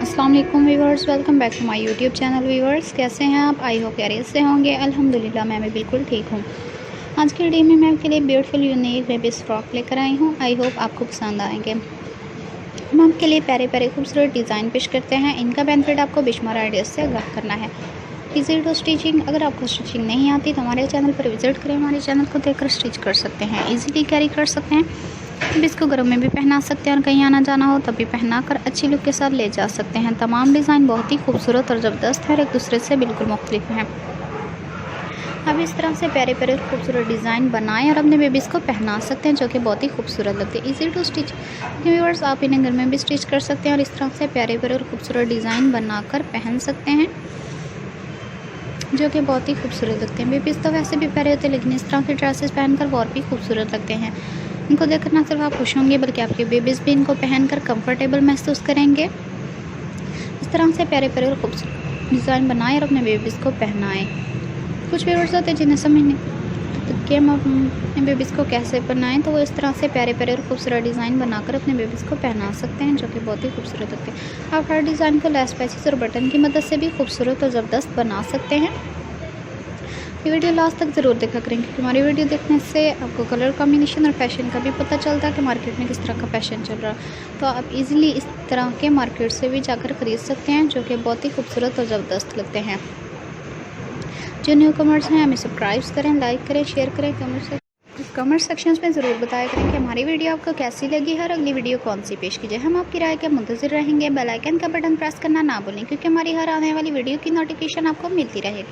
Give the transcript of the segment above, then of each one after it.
अस्सलाम वालेकुम viewers, welcome back to my YouTube channel. Viewers कैसे हैं आप? आई होप खैरियत से होंगे। अल्हम्दुलिल्लाह मैं भी बिल्कुल ठीक हूँ। आज की वीडियो में मैं आपके लिए ब्यूटीफुल यूनिक बेबीज़ फ्रॉक लेकर आई हूँ। आई होप आपको पसंद आएंगे। हम आपके लिए प्यारे प्यारे खूबसूरत डिज़ाइन पेश करते हैं। इनका बेनिफिट आपको बिशमार आइडियाज से आगाह करना है। Easy to stitching. अगर आपको स्टिचिंग नहीं आती तो हमारे चैनल पर विजिट करें। हमारे चैनल को देखकर स्टिच कर सकते हैं, इजीली कैरी कर सकते हैं। अब इसको घरों में भी पहना सकते हैं और कहीं आना जाना हो तब भी पहना कर अच्छी लुक के साथ ले जा सकते हैं। तमाम डिज़ाइन बहुत ही खूबसूरत और ज़बरदस्त है और एक दूसरे से बिल्कुल मुख्तलिफ हैं। अब इस तरह से प्यारे प्यारे खूबसूरत डिज़ाइन बनाएं और अपने बेबीज़ को पहना सकते हैं, जो कि बहुत ही खूबसूरत लगते हैं। इजी टू स्टिच व्यूअर्स, आप इन्हें घर में भी स्टिच कर सकते हैं और इस तरह से प्यारे प्यारे और खूबसूरत डिज़ाइन बनाकर पहन सकते हैं, जो कि बहुत ही खूबसूरत लगते हैं। बेबीज़ तो वैसे भी प्यारे होते हैं, लेकिन इस तरह के ड्रेसेस पहनकर और भी खूबसूरत लगते हैं। इनको देखकर ना सिर्फ आप खुश होंगे बल्कि आपके बेबीज़ भी इनको पहनकर कंफर्टेबल महसूस करेंगे। इस तरह से प्यारे प्यारे और खूबसूरत डिज़ाइन बनाएं और अपने बेबीज़ को पहनाएं। कुछ व्यूअर्स होते हैं जिन्हें समझ नहीं कि हम अपने बेबीज़ को कैसे पहनाएं, तो वो इस तरह से प्यारे प्यारे और खूबसूरत डिज़ाइन बनाकर अपने बेबीज़ को पहना सकते हैं, जो कि बहुत ही खूबसूरत लगते हैं। आप हर डिज़ाइन को लेस पैचेस और बटन की मदद से भी खूबसूरत और ज़बरदस्त बना सकते हैं। ये वीडियो लास्ट तक ज़रूर देखा करें, क्योंकि हमारी वीडियो देखने से आपको कलर कॉम्बिनेशन और फैशन का भी पता चलता है कि मार्केट में किस तरह का फैशन चल रहा है। तो आप इजीली इस तरह के मार्केट से भी जाकर ख़रीद सकते हैं, जो कि बहुत ही खूबसूरत और ज़बरदस्त लगते हैं। जो न्यू कमर्स हैं हमें सब्सक्राइब करें, लाइक करें, शेयर करें। कमेंट सेक्शंस में ज़रूर बताया करें कि हमारी वीडियो आपको कैसी लगी है और अगली वीडियो कौन सी पेश कीजिए। हम आपकी राय के मुंतज़िर रहेंगे। बेल आइकन का बटन प्रेस करना ना भूलें, क्योंकि हमारी हर आने वाली वीडियो की नोटिफिकेशन आपको मिलती रहेगी।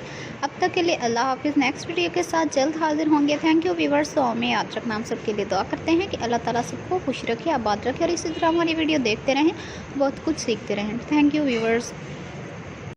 अब तक के लिए अल्लाह हाफिज़। नेक्स्ट वीडियो के साथ जल्द हाजिर होंगे। Thank you viewers. तो में याद रखना, हम सबके लिए दुआ करते हैं कि अल्लाह ताला सबको खुश रखे, आबाद रखे और इसी तरह हमारी वीडियो देखते रहें, बहुत कुछ सीखते रहें। Thank you viewers.